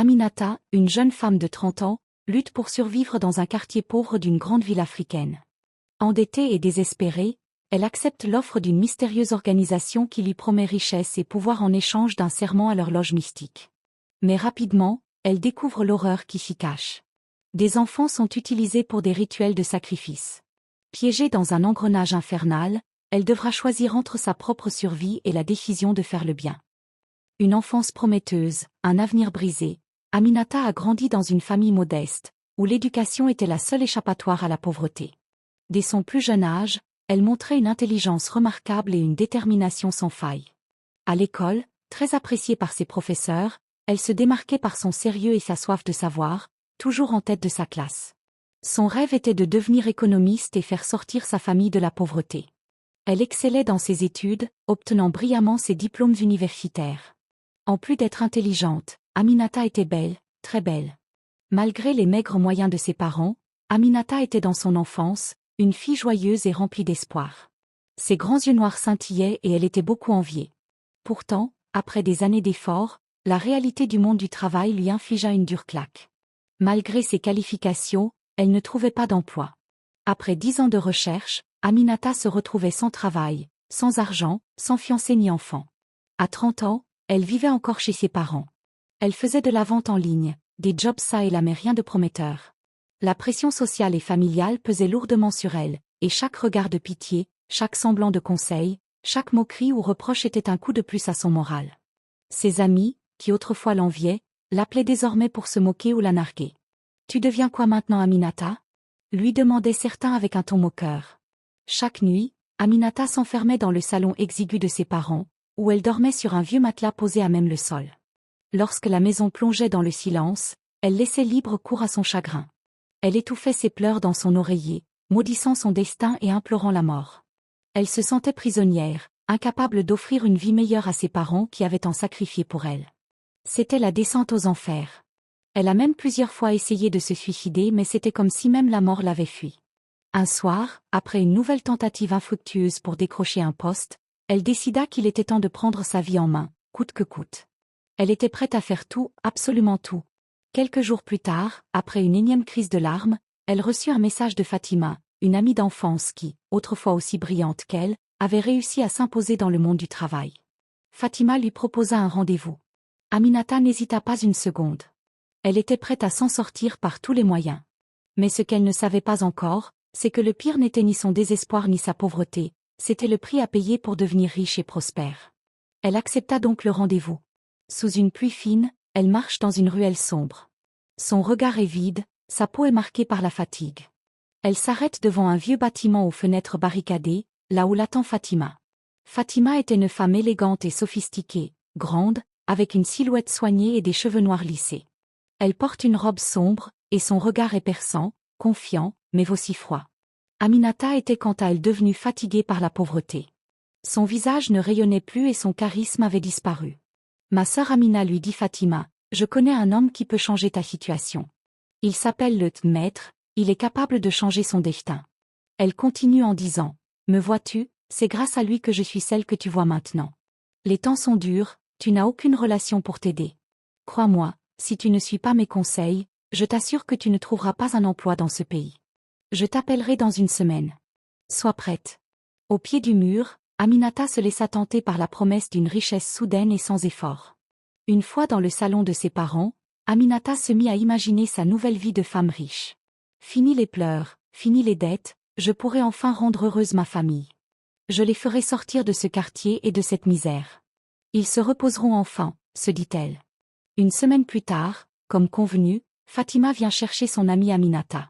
Aminata, une jeune femme de 30 ans, lutte pour survivre dans un quartier pauvre d'une grande ville africaine. Endettée et désespérée, elle accepte l'offre d'une mystérieuse organisation qui lui promet richesse et pouvoir en échange d'un serment à l'horloge mystique. Mais rapidement, elle découvre l'horreur qui s'y cache. Des enfants sont utilisés pour des rituels de sacrifice. Piégée dans un engrenage infernal, elle devra choisir entre sa propre survie et la décision de faire le bien. Une enfance prometteuse, un avenir brisé, Aminata a grandi dans une famille modeste, où l'éducation était la seule échappatoire à la pauvreté. Dès son plus jeune âge, elle montrait une intelligence remarquable et une détermination sans faille. À l'école, très appréciée par ses professeurs, elle se démarquait par son sérieux et sa soif de savoir, toujours en tête de sa classe. Son rêve était de devenir économiste et faire sortir sa famille de la pauvreté. Elle excellait dans ses études, obtenant brillamment ses diplômes universitaires. En plus d'être intelligente, Aminata était belle, très belle. Malgré les maigres moyens de ses parents, Aminata était dans son enfance, une fille joyeuse et remplie d'espoir. Ses grands yeux noirs scintillaient et elle était beaucoup enviée. Pourtant, après des années d'efforts, la réalité du monde du travail lui infligea une dure claque. Malgré ses qualifications, elle ne trouvait pas d'emploi. Après 10 ans de recherche, Aminata se retrouvait sans travail, sans argent, sans fiancé ni enfant. À 30 ans, elle vivait encore chez ses parents. Elle faisait de la vente en ligne, des jobs ça et là mais rien de prometteur. La pression sociale et familiale pesait lourdement sur elle, et chaque regard de pitié, chaque semblant de conseil, chaque moquerie ou reproche était un coup de plus à son moral. Ses amis, qui autrefois l'enviaient, l'appelaient désormais pour se moquer ou la narguer. « Tu deviens quoi maintenant, Aminata ?» lui demandaient certains avec un ton moqueur. Chaque nuit, Aminata s'enfermait dans le salon exigu de ses parents, où elle dormait sur un vieux matelas posé à même le sol. Lorsque la maison plongeait dans le silence, elle laissait libre cours à son chagrin. Elle étouffait ses pleurs dans son oreiller, maudissant son destin et implorant la mort. Elle se sentait prisonnière, incapable d'offrir une vie meilleure à ses parents qui avaient tant sacrifié pour elle. C'était la descente aux enfers. Elle a même plusieurs fois essayé de se suicider mais c'était comme si même la mort l'avait fui. Un soir, après une nouvelle tentative infructueuse pour décrocher un poste, elle décida qu'il était temps de prendre sa vie en main, coûte que coûte. Elle était prête à faire tout, absolument tout. Quelques jours plus tard, après une énième crise de larmes, elle reçut un message de Fatima, une amie d'enfance qui, autrefois aussi brillante qu'elle, avait réussi à s'imposer dans le monde du travail. Fatima lui proposa un rendez-vous. Aminata n'hésita pas une seconde. Elle était prête à s'en sortir par tous les moyens. Mais ce qu'elle ne savait pas encore, c'est que le pire n'était ni son désespoir ni sa pauvreté, c'était le prix à payer pour devenir riche et prospère. Elle accepta donc le rendez-vous. Sous une pluie fine, elle marche dans une ruelle sombre. Son regard est vide, sa peau est marquée par la fatigue. Elle s'arrête devant un vieux bâtiment aux fenêtres barricadées, là où l'attend Fatima. Fatima était une femme élégante et sophistiquée, grande, avec une silhouette soignée et des cheveux noirs lissés. Elle porte une robe sombre, et son regard est perçant, confiant, mais aussi froid. Aminata était quant à elle devenue fatiguée par la pauvreté. Son visage ne rayonnait plus et son charisme avait disparu. « Ma sœur Amina, lui dit Fatima, je connais un homme qui peut changer ta situation. Il s'appelle le maître, il est capable de changer son destin. » Elle continue en disant, « Me vois-tu, c'est grâce à lui que je suis celle que tu vois maintenant. Les temps sont durs, tu n'as aucune relation pour t'aider. Crois-moi, si tu ne suis pas mes conseils, je t'assure que tu ne trouveras pas un emploi dans ce pays. Je t'appellerai dans une semaine. Sois prête. » Au pied du mur, Aminata se laissa tenter par la promesse d'une richesse soudaine et sans effort. Une fois dans le salon de ses parents, Aminata se mit à imaginer sa nouvelle vie de femme riche. Fini les pleurs, fini les dettes, je pourrai enfin rendre heureuse ma famille. Je les ferai sortir de ce quartier et de cette misère. Ils se reposeront enfin, se dit-elle. Une semaine plus tard, comme convenu, Fatima vient chercher son amie Aminata.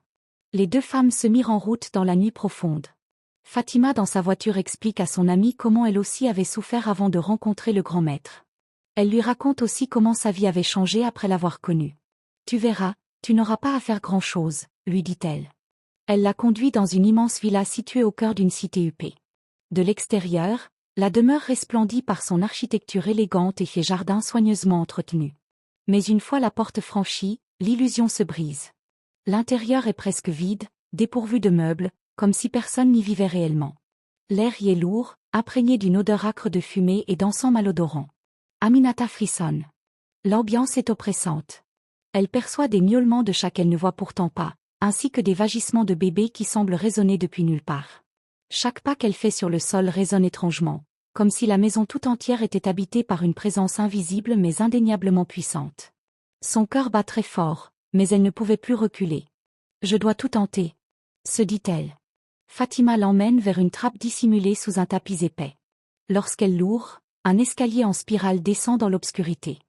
Les deux femmes se mirent en route dans la nuit profonde. Fatima dans sa voiture explique à son amie comment elle aussi avait souffert avant de rencontrer le grand maître. Elle lui raconte aussi comment sa vie avait changé après l'avoir connu. « Tu verras, tu n'auras pas à faire grand-chose, » lui dit-elle. Elle la conduit dans une immense villa située au cœur d'une cité huppée. De l'extérieur, la demeure resplendit par son architecture élégante et ses jardins soigneusement entretenus. Mais une fois la porte franchie, l'illusion se brise. L'intérieur est presque vide, dépourvu de meubles, comme si personne n'y vivait réellement. L'air y est lourd, imprégné d'une odeur âcre de fumée et d'encens malodorant. Aminata frissonne. L'ambiance est oppressante. Elle perçoit des miaulements de chats qu'elle ne voit pourtant pas, ainsi que des vagissements de bébés qui semblent résonner depuis nulle part. Chaque pas qu'elle fait sur le sol résonne étrangement, comme si la maison tout entière était habitée par une présence invisible mais indéniablement puissante. Son cœur bat très fort, mais elle ne pouvait plus reculer. « Je dois tout tenter », se dit-elle. Fatima l'emmène vers une trappe dissimulée sous un tapis épais. Lorsqu'elle l'ouvre, un escalier en spirale descend dans l'obscurité.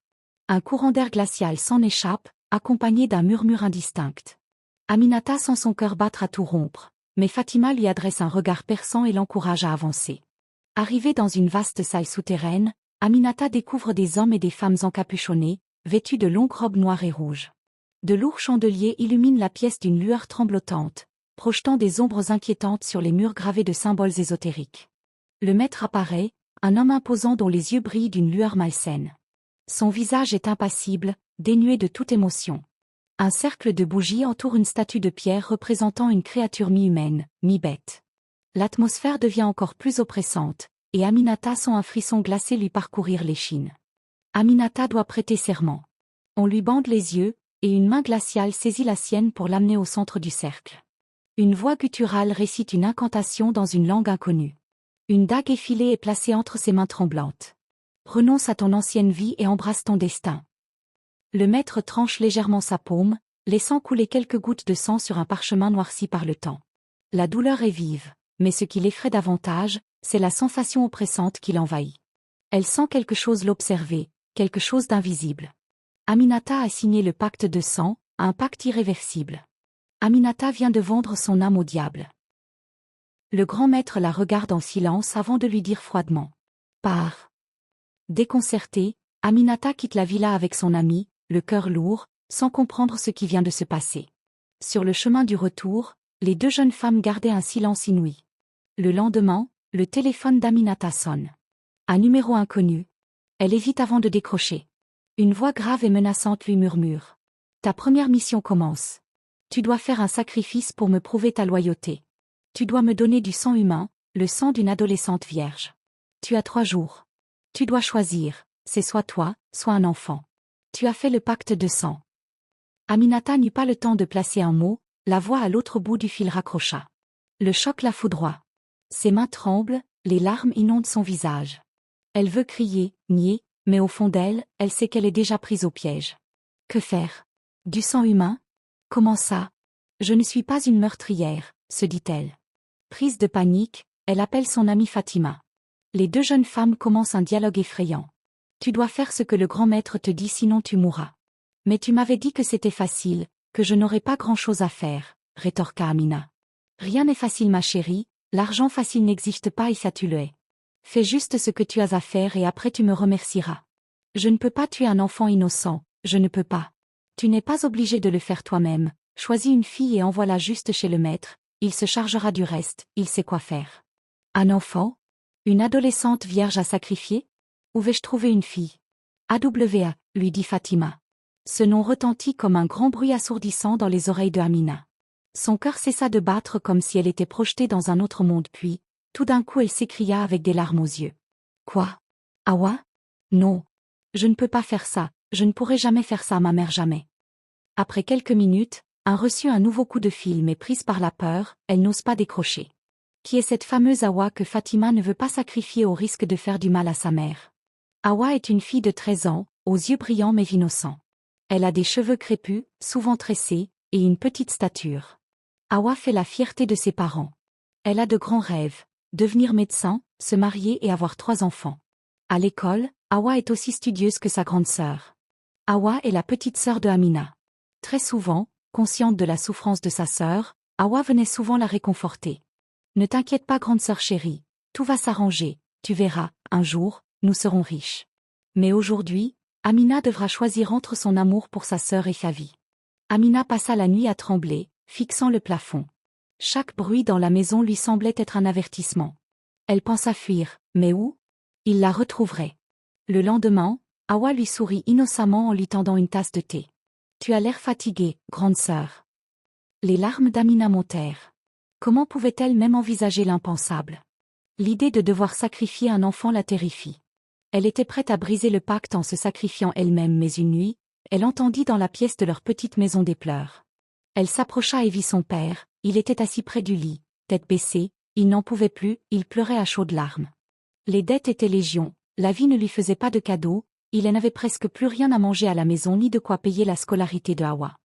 Un courant d'air glacial s'en échappe, accompagné d'un murmure indistinct. Aminata sent son cœur battre à tout rompre, mais Fatima lui adresse un regard perçant et l'encourage à avancer. Arrivée dans une vaste salle souterraine, Aminata découvre des hommes et des femmes encapuchonnés, vêtus de longues robes noires et rouges. De lourds chandeliers illuminent la pièce d'une lueur tremblotante, projetant des ombres inquiétantes sur les murs gravés de symboles ésotériques. Le maître apparaît, un homme imposant dont les yeux brillent d'une lueur malsaine. Son visage est impassible, dénué de toute émotion. Un cercle de bougies entoure une statue de pierre représentant une créature mi-humaine, mi-bête. L'atmosphère devient encore plus oppressante, et Aminata sent un frisson glacé lui parcourir l'échine. Aminata doit prêter serment. On lui bande les yeux, et une main glaciale saisit la sienne pour l'amener au centre du cercle. Une voix gutturale récite une incantation dans une langue inconnue. Une dague effilée est placée entre ses mains tremblantes. Renonce à ton ancienne vie et embrasse ton destin. Le maître tranche légèrement sa paume, laissant couler quelques gouttes de sang sur un parchemin noirci par le temps. La douleur est vive, mais ce qui l'effraie davantage, c'est la sensation oppressante qui l'envahit. Elle sent quelque chose l'observer, quelque chose d'invisible. Aminata a signé le pacte de sang, un pacte irréversible. Aminata vient de vendre son âme au diable. Le grand maître la regarde en silence avant de lui dire froidement. Pars. Déconcertée, Aminata quitte la villa avec son ami, le cœur lourd, sans comprendre ce qui vient de se passer. Sur le chemin du retour, les deux jeunes femmes gardaient un silence inouï. Le lendemain, le téléphone d'Aminata sonne. Un numéro inconnu. Elle hésite avant de décrocher. Une voix grave et menaçante lui murmure. Ta première mission commence. Tu dois faire un sacrifice pour me prouver ta loyauté. Tu dois me donner du sang humain, le sang d'une adolescente vierge. Tu as 3 jours. Tu dois choisir, c'est soit toi, soit un enfant. Tu as fait le pacte de sang. Aminata n'eut pas le temps de placer un mot, la voix à l'autre bout du fil raccrocha. Le choc la foudroie. Ses mains tremblent, les larmes inondent son visage. Elle veut crier, nier, mais au fond d'elle, elle sait qu'elle est déjà prise au piège. Que faire? Du sang humain? Comment ça? Je ne suis pas une meurtrière, se dit-elle. Prise de panique, elle appelle son amie Fatima. Les deux jeunes femmes commencent un dialogue effrayant. Tu dois faire ce que le grand maître te dit sinon tu mourras. Mais tu m'avais dit que c'était facile, que je n'aurais pas grand-chose à faire, rétorqua Amina. Rien n'est facile ma chérie, l'argent facile n'existe pas et ça tu le es. Fais juste ce que tu as à faire et après tu me remercieras. Je ne peux pas tuer un enfant innocent, je ne peux pas. Tu n'es pas obligé de le faire toi-même, choisis une fille et envoie-la juste chez le maître, il se chargera du reste, il sait quoi faire. Un enfant? Une adolescente vierge à sacrifier? Où vais-je trouver une fille? AWA, lui dit Fatima. Ce nom retentit comme un grand bruit assourdissant dans les oreilles de Amina. Son cœur cessa de battre comme si elle était projetée dans un autre monde puis, tout d'un coup elle s'écria avec des larmes aux yeux. Quoi? Awa? Non. Je ne peux pas faire ça, je ne pourrai jamais faire ça à ma mère jamais. Après quelques minutes, reçut un nouveau coup de fil mais prise par la peur, elle n'ose pas décrocher. Qui est cette fameuse Awa que Fatima ne veut pas sacrifier au risque de faire du mal à sa mère? Awa est une fille de 13 ans, aux yeux brillants mais innocents. Elle a des cheveux crépus, souvent tressés, et une petite stature. Awa fait la fierté de ses parents. Elle a de grands rêves, devenir médecin, se marier et avoir 3 enfants. À l'école, Awa est aussi studieuse que sa grande sœur. Awa est la petite sœur de Amina. Très souvent, consciente de la souffrance de sa sœur, Awa venait souvent la réconforter. Ne t'inquiète pas grande sœur chérie, tout va s'arranger, tu verras, un jour, nous serons riches. Mais aujourd'hui, Amina devra choisir entre son amour pour sa sœur et sa vie. Amina passa la nuit à trembler, fixant le plafond. Chaque bruit dans la maison lui semblait être un avertissement. Elle pensa fuir, mais où? Il la retrouverait. Le lendemain, Awa lui sourit innocemment en lui tendant une tasse de thé. Tu as l'air fatiguée, grande sœur. Les larmes d'Amina montèrent. Comment pouvait-elle même envisager l'impensable? L'idée de devoir sacrifier un enfant la terrifie. Elle était prête à briser le pacte en se sacrifiant elle-même mais une nuit, Elle entendit dans la pièce de leur petite maison des pleurs. Elle s'approcha et vit son père, il était assis près du lit, tête baissée, il n'en pouvait plus, il pleurait à chaudes larmes. Les dettes étaient légion, la vie ne lui faisait pas de cadeaux, il n'avait presque plus rien à manger à la maison ni de quoi payer la scolarité de Hawa.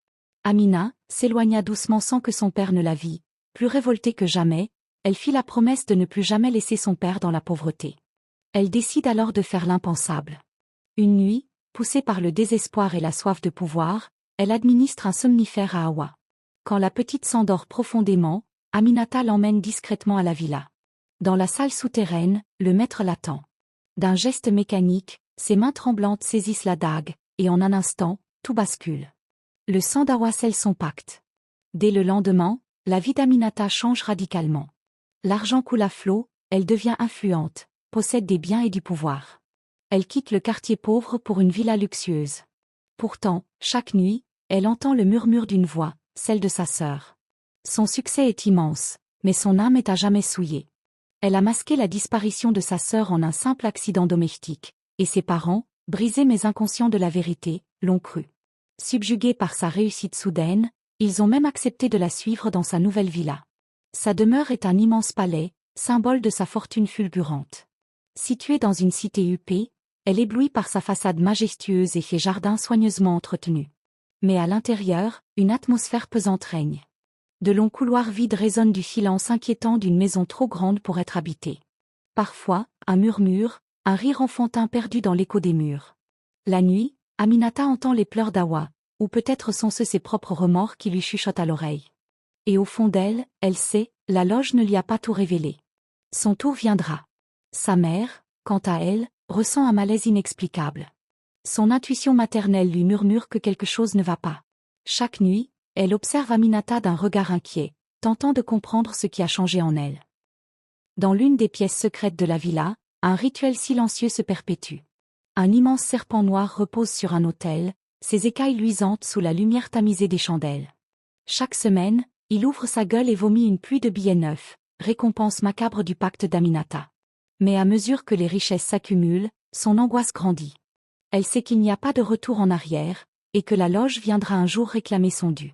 Amina s'éloigna doucement sans que son père ne la vît, plus révoltée que jamais, elle fit la promesse de ne plus jamais laisser son père dans la pauvreté. Elle décide alors de faire l'impensable. Une nuit, poussée par le désespoir et la soif de pouvoir, elle administre un somnifère à Hawa. Quand la petite s'endort profondément, Aminata l'emmène discrètement à la villa. Dans la salle souterraine, le maître l'attend. D'un geste mécanique, ses mains tremblantes saisissent la dague, et en un instant, tout bascule. Le sang d'Hawa scelle son pacte. Dès le lendemain, la vie d'Aminata change radicalement. L'argent coule à flot, elle devient influente, possède des biens et du pouvoir. Elle quitte le quartier pauvre pour une villa luxueuse. Pourtant, chaque nuit, elle entend le murmure d'une voix, celle de sa sœur. Son succès est immense, mais son âme est à jamais souillée. Elle a masqué la disparition de sa sœur en un simple accident domestique, et ses parents, brisés mais inconscients de la vérité, l'ont cru. Subjugués par sa réussite soudaine, ils ont même accepté de la suivre dans sa nouvelle villa. Sa demeure est un immense palais, symbole de sa fortune fulgurante. Située dans une cité huppée, elle éblouit par sa façade majestueuse et ses jardins soigneusement entretenus. Mais à l'intérieur, une atmosphère pesante règne. De longs couloirs vides résonnent du silence inquiétant d'une maison trop grande pour être habitée. Parfois, un murmure, un rire enfantin perdu dans l'écho des murs. La nuit, Aminata entend les pleurs d'Hawa, ou peut-être sont-ce ses propres remords qui lui chuchotent à l'oreille. Et au fond d'elle, elle sait, la loge ne lui a pas tout révélé. Son tour viendra. Sa mère, quant à elle, ressent un malaise inexplicable. Son intuition maternelle lui murmure que quelque chose ne va pas. Chaque nuit, elle observe Aminata d'un regard inquiet, tentant de comprendre ce qui a changé en elle. Dans l'une des pièces secrètes de la villa, un rituel silencieux se perpétue. Un immense serpent noir repose sur un autel, ses écailles luisantes sous la lumière tamisée des chandelles. Chaque semaine, il ouvre sa gueule et vomit une pluie de billets neufs, récompense macabre du pacte d'Aminata. Mais à mesure que les richesses s'accumulent, son angoisse grandit. Elle sait qu'il n'y a pas de retour en arrière, et que la loge viendra un jour réclamer son dû.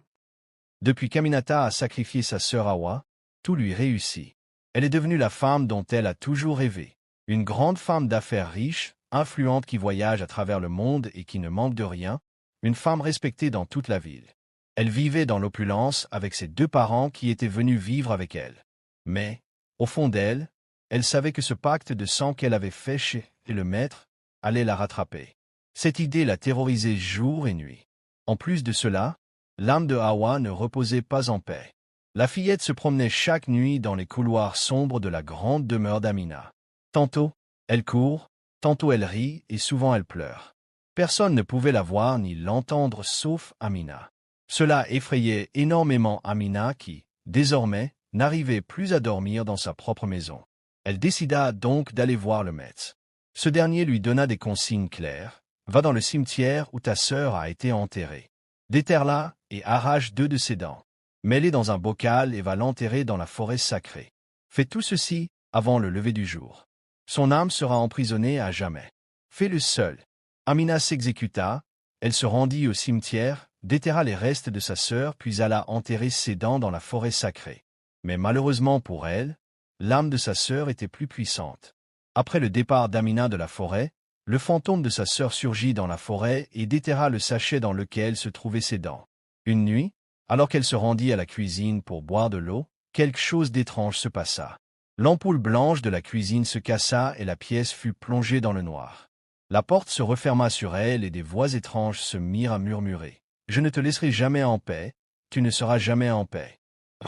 Depuis qu'Aminata a sacrifié sa sœur Hawa, tout lui réussit. Elle est devenue la femme dont elle a toujours rêvé. Une grande femme d'affaires riche, influente qui voyage à travers le monde et qui ne manque de rien, une femme respectée dans toute la ville. Elle vivait dans l'opulence avec ses deux parents qui étaient venus vivre avec elle. Mais, au fond d'elle, elle savait que ce pacte de sang qu'elle avait fait chez le maître allait la rattraper. Cette idée la terrorisait jour et nuit. En plus de cela, l'âme de Hawa ne reposait pas en paix. La fillette se promenait chaque nuit dans les couloirs sombres de la grande demeure d'Amina. Tantôt, elle court, tantôt elle rit et souvent elle pleure. Personne ne pouvait la voir ni l'entendre sauf Amina. Cela effrayait énormément Amina qui, désormais, n'arrivait plus à dormir dans sa propre maison. Elle décida donc d'aller voir le maître. Ce dernier lui donna des consignes claires. Va dans le cimetière où ta sœur a été enterrée. Déterre-la et arrache 2 de ses dents. Mets-les dans un bocal et va l'enterrer dans la forêt sacrée. Fais tout ceci avant le lever du jour. Son âme sera emprisonnée à jamais. Fais-le seul. Amina s'exécuta, elle se rendit au cimetière, déterra les restes de sa sœur puis alla enterrer ses dents dans la forêt sacrée. Mais malheureusement pour elle, l'âme de sa sœur était plus puissante. Après le départ d'Amina de la forêt, le fantôme de sa sœur surgit dans la forêt et déterra le sachet dans lequel se trouvaient ses dents. Une nuit, alors qu'elle se rendit à la cuisine pour boire de l'eau, quelque chose d'étrange se passa. L'ampoule blanche de la cuisine se cassa et la pièce fut plongée dans le noir. La porte se referma sur elle et des voix étranges se mirent à murmurer. « Je ne te laisserai jamais en paix, tu ne seras jamais en paix. »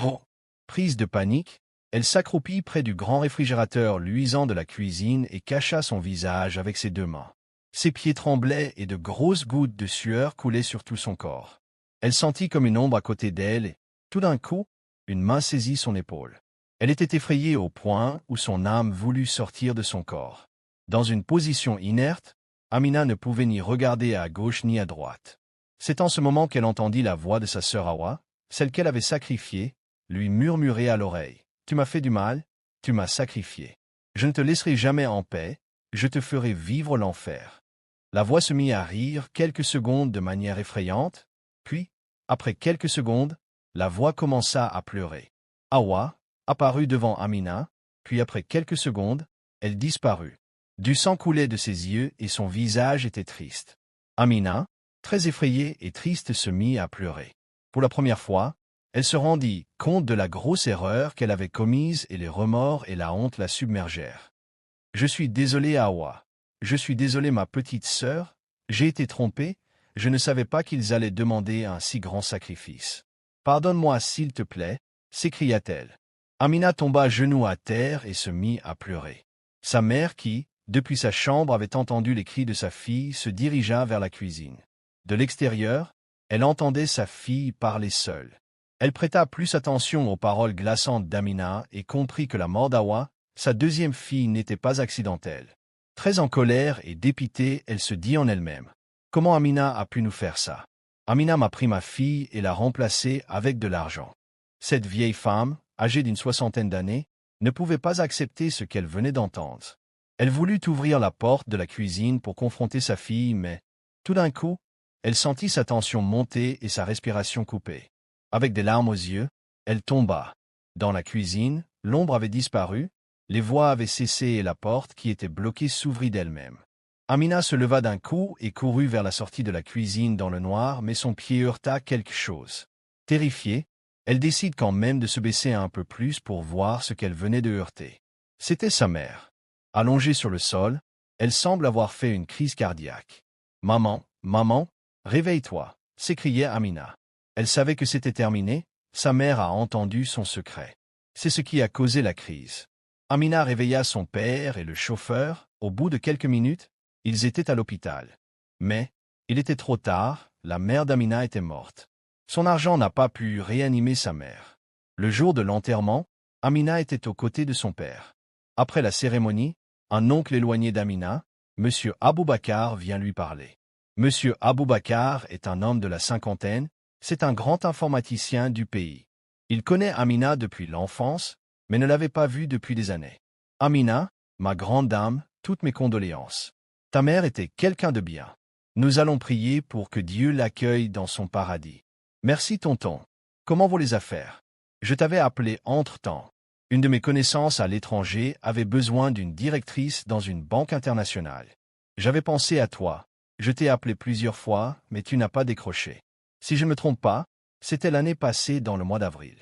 Oh ! Prise de panique, elle s'accroupit près du grand réfrigérateur luisant de la cuisine et cacha son visage avec ses 2 mains. Ses pieds tremblaient et de grosses gouttes de sueur coulaient sur tout son corps. Elle sentit comme une ombre à côté d'elle et, tout d'un coup, une main saisit son épaule. Elle était effrayée au point où son âme voulut sortir de son corps. Dans une position inerte, Amina ne pouvait ni regarder à gauche ni à droite. C'est en ce moment qu'elle entendit la voix de sa sœur Hawa, celle qu'elle avait sacrifiée, lui murmurer à l'oreille. « Tu m'as fait du mal, tu m'as sacrifié. Je ne te laisserai jamais en paix, je te ferai vivre l'enfer. » La voix se mit à rire quelques secondes de manière effrayante, puis, après quelques secondes, la voix commença à pleurer. Hawa apparut devant Amina, puis après quelques secondes, elle disparut. Du sang coulait de ses yeux et son visage était triste. Amina, très effrayée et triste, se mit à pleurer. Pour la première fois, elle se rendit compte de la grosse erreur qu'elle avait commise et les remords et la honte la submergèrent. « Je suis désolée, Hawa. Je suis désolée, ma petite sœur. J'ai été trompée. Je ne savais pas qu'ils allaient demander un si grand sacrifice. Pardonne-moi, s'il te plaît, s'écria-t-elle. Amina tomba à genoux à terre et se mit à pleurer. Sa mère qui, depuis sa chambre, avait entendu les cris de sa fille, se dirigea vers la cuisine. De l'extérieur, elle entendait sa fille parler seule. Elle prêta plus attention aux paroles glaçantes d'Amina et comprit que la mort d'Hawa, sa deuxième fille, n'était pas accidentelle. Très en colère et dépitée, elle se dit en elle-même: « Comment Amina a pu nous faire ça? Amina m'a pris ma fille et l'a remplacée avec de l'argent. » Cette vieille femme, âgée d'une 60aine d'années, ne pouvait pas accepter ce qu'elle venait d'entendre. Elle voulut ouvrir la porte de la cuisine pour confronter sa fille, mais, tout d'un coup, elle sentit sa tension monter et sa respiration couper. Avec des larmes aux yeux, elle tomba. Dans la cuisine, l'ombre avait disparu, les voix avaient cessé et la porte qui était bloquée s'ouvrit d'elle-même. Amina se leva d'un coup et courut vers la sortie de la cuisine dans le noir, mais son pied heurta quelque chose. Terrifiée, elle décide quand même de se baisser un peu plus pour voir ce qu'elle venait de heurter. C'était sa mère. Allongée sur le sol, elle semble avoir fait une crise cardiaque. « Maman, maman, réveille-toi » s'écriait Amina. Elle savait que c'était terminé, sa mère a entendu son secret. C'est ce qui a causé la crise. Amina réveilla son père et le chauffeur. Au bout de quelques minutes, ils étaient à l'hôpital. Mais, il était trop tard, la mère d'Amina était morte. Son argent n'a pas pu réanimer sa mère. Le jour de l'enterrement, Amina était aux côtés de son père. Après la cérémonie, un oncle éloigné d'Amina, M. Aboubakar, vient lui parler. M. Aboubakar est un homme de la cinquantaine, c'est un grand informaticien du pays. Il connaît Amina depuis l'enfance, mais ne l'avait pas vue depuis des années. « Amina, ma grande dame, toutes mes condoléances. Ta mère était quelqu'un de bien. Nous allons prier pour que Dieu l'accueille dans son paradis. Merci tonton. Comment vont les affaires? Je t'avais appelé entre-temps. Une de mes connaissances à l'étranger avait besoin d'une directrice dans une banque internationale. J'avais pensé à toi. Je t'ai appelé plusieurs fois, mais tu n'as pas décroché. Si je ne me trompe pas, c'était l'année passée dans le mois d'avril. »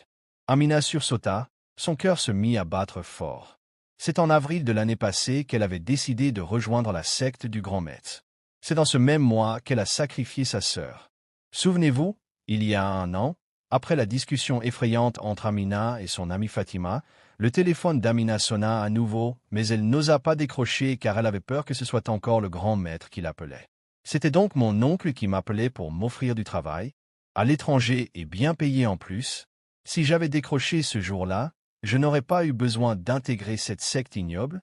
Amina sursauta, son cœur se mit à battre fort. C'est en avril de l'année passée qu'elle avait décidé de rejoindre la secte du grand maître. C'est dans ce même mois qu'elle a sacrifié sa sœur. Souvenez-vous, il y a un an, après la discussion effrayante entre Amina et son amie Fatima, le téléphone d'Amina sonna à nouveau, mais elle n'osa pas décrocher car elle avait peur que ce soit encore le grand maître qui l'appelait. C'était donc mon oncle qui m'appelait pour m'offrir du travail, à l'étranger et bien payé en plus. Si j'avais décroché ce jour-là, je n'aurais pas eu besoin d'intégrer cette secte ignoble.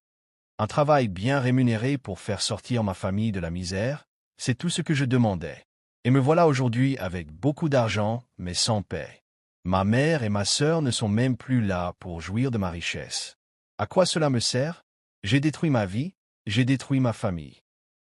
Un travail bien rémunéré pour faire sortir ma famille de la misère, c'est tout ce que je demandais. Et me voilà aujourd'hui avec beaucoup d'argent, mais sans paix. Ma mère et ma sœur ne sont même plus là pour jouir de ma richesse. À quoi cela me sert? J'ai détruit ma vie, j'ai détruit ma famille.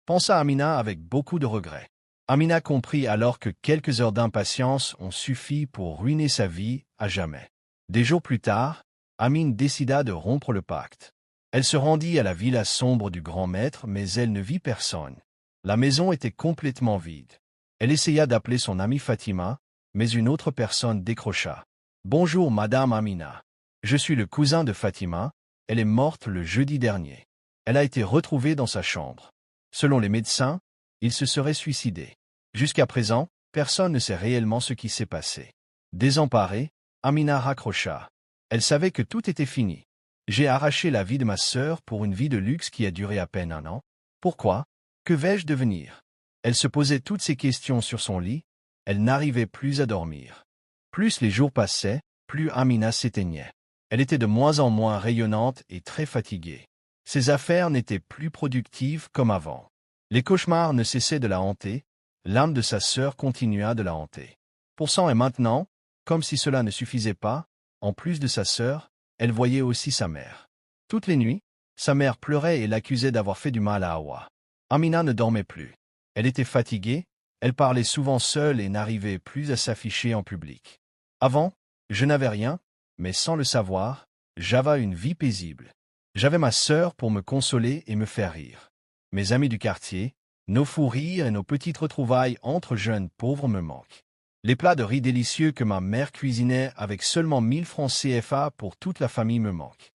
Pensa Amina avec beaucoup de regret. Amina comprit alors que quelques heures d'impatience ont suffi pour ruiner sa vie à jamais. Des jours plus tard, Amine décida de rompre le pacte. Elle se rendit à la villa sombre du grand maître, mais elle ne vit personne. La maison était complètement vide. Elle essaya d'appeler son amie Fatima, mais une autre personne décrocha. « Bonjour, Madame Amina. Je suis le cousin de Fatima. Elle est morte le jeudi dernier. Elle a été retrouvée dans sa chambre. Selon les médecins, il se serait suicidé. Jusqu'à présent, personne ne sait réellement ce qui s'est passé. » Désemparée, Amina raccrocha. Elle savait que tout était fini. « J'ai arraché la vie de ma sœur pour une vie de luxe qui a duré à peine un an. Pourquoi? Que vais-je devenir? » Elle se posait toutes ces questions sur son lit. Elle n'arrivait plus à dormir. Plus les jours passaient, plus Amina s'éteignait. Elle était de moins en moins rayonnante et très fatiguée. Ses affaires n'étaient plus productives comme avant. Les cauchemars ne cessaient de la hanter. L'âme de sa sœur continua de la hanter. Pourcent et maintenant, comme si cela ne suffisait pas, en plus de sa sœur, elle voyait aussi sa mère. Toutes les nuits, sa mère pleurait et l'accusait d'avoir fait du mal à Hawa. Amina ne dormait plus. Elle était fatiguée, elle parlait souvent seule et n'arrivait plus à s'afficher en public. Avant, je n'avais rien, mais sans le savoir, j'avais une vie paisible. J'avais ma sœur pour me consoler et me faire rire. Mes amis du quartier, nos fous rires et nos petites retrouvailles entre jeunes pauvres me manquent. Les plats de riz délicieux que ma mère cuisinait avec seulement 1000 francs CFA pour toute la famille me manquent.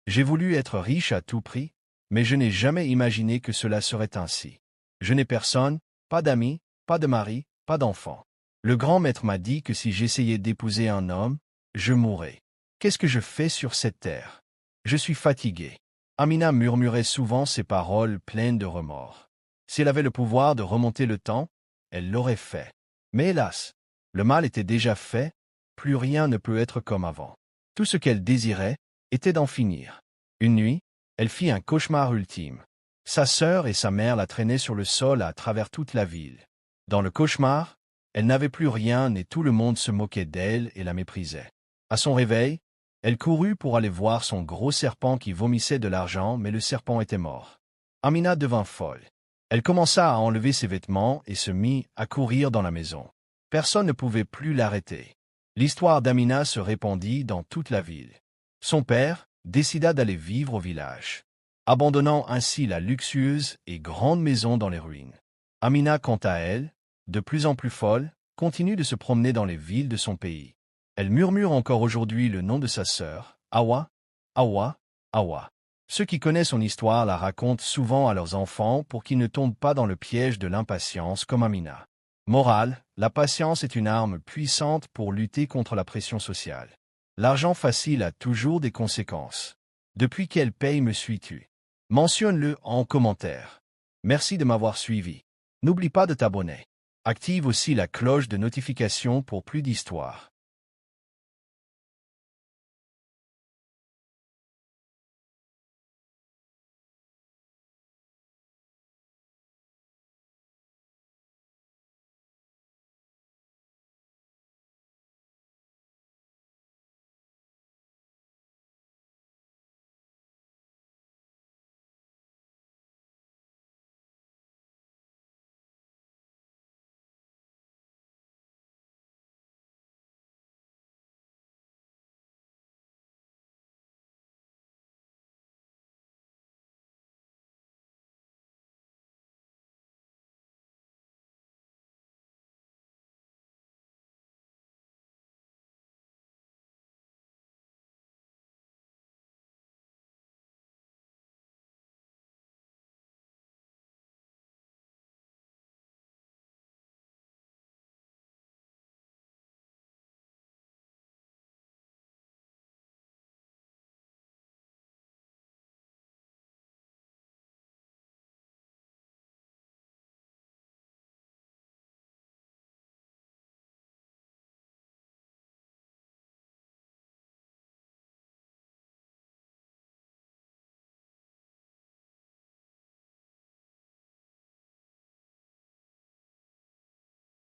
J'ai voulu être riche à tout prix, mais je n'ai jamais imaginé que cela serait ainsi. Je n'ai personne, pas d'amis, pas de mari, pas d'enfant. Le grand maître m'a dit que si j'essayais d'épouser un homme, je mourrais. Qu'est-ce que je fais sur cette terre? Je suis fatigué. Amina murmurait souvent ces paroles pleines de remords. Si elle avait le pouvoir de remonter le temps, elle l'aurait fait. Mais hélas, le mal était déjà fait, plus rien ne peut être comme avant. Tout ce qu'elle désirait était d'en finir. Une nuit, elle fit un cauchemar ultime. Sa sœur et sa mère la traînaient sur le sol à travers toute la ville. Dans le cauchemar, elle n'avait plus rien et tout le monde se moquait d'elle et la méprisait. À son réveil, elle courut pour aller voir son gros serpent qui vomissait de l'argent, mais le serpent était mort. Amina devint folle. Elle commença à enlever ses vêtements et se mit à courir dans la maison. Personne ne pouvait plus l'arrêter. L'histoire d'Amina se répandit dans toute la ville. Son père décida d'aller vivre au village, abandonnant ainsi la luxueuse et grande maison dans les ruines. Amina, quant à elle, de plus en plus folle, continue de se promener dans les villes de son pays. Elle murmure encore aujourd'hui le nom de sa sœur, Awa, Awa, Awa. Ceux qui connaissent son histoire la racontent souvent à leurs enfants pour qu'ils ne tombent pas dans le piège de l'impatience comme Amina. Morale, la patience est une arme puissante pour lutter contre la pression sociale. L'argent facile a toujours des conséquences. Depuis quelle paye me suis-tu? Mentionne-le en commentaire. Merci de m'avoir suivi. N'oublie pas de t'abonner. Active aussi la cloche de notification pour plus d'histoires.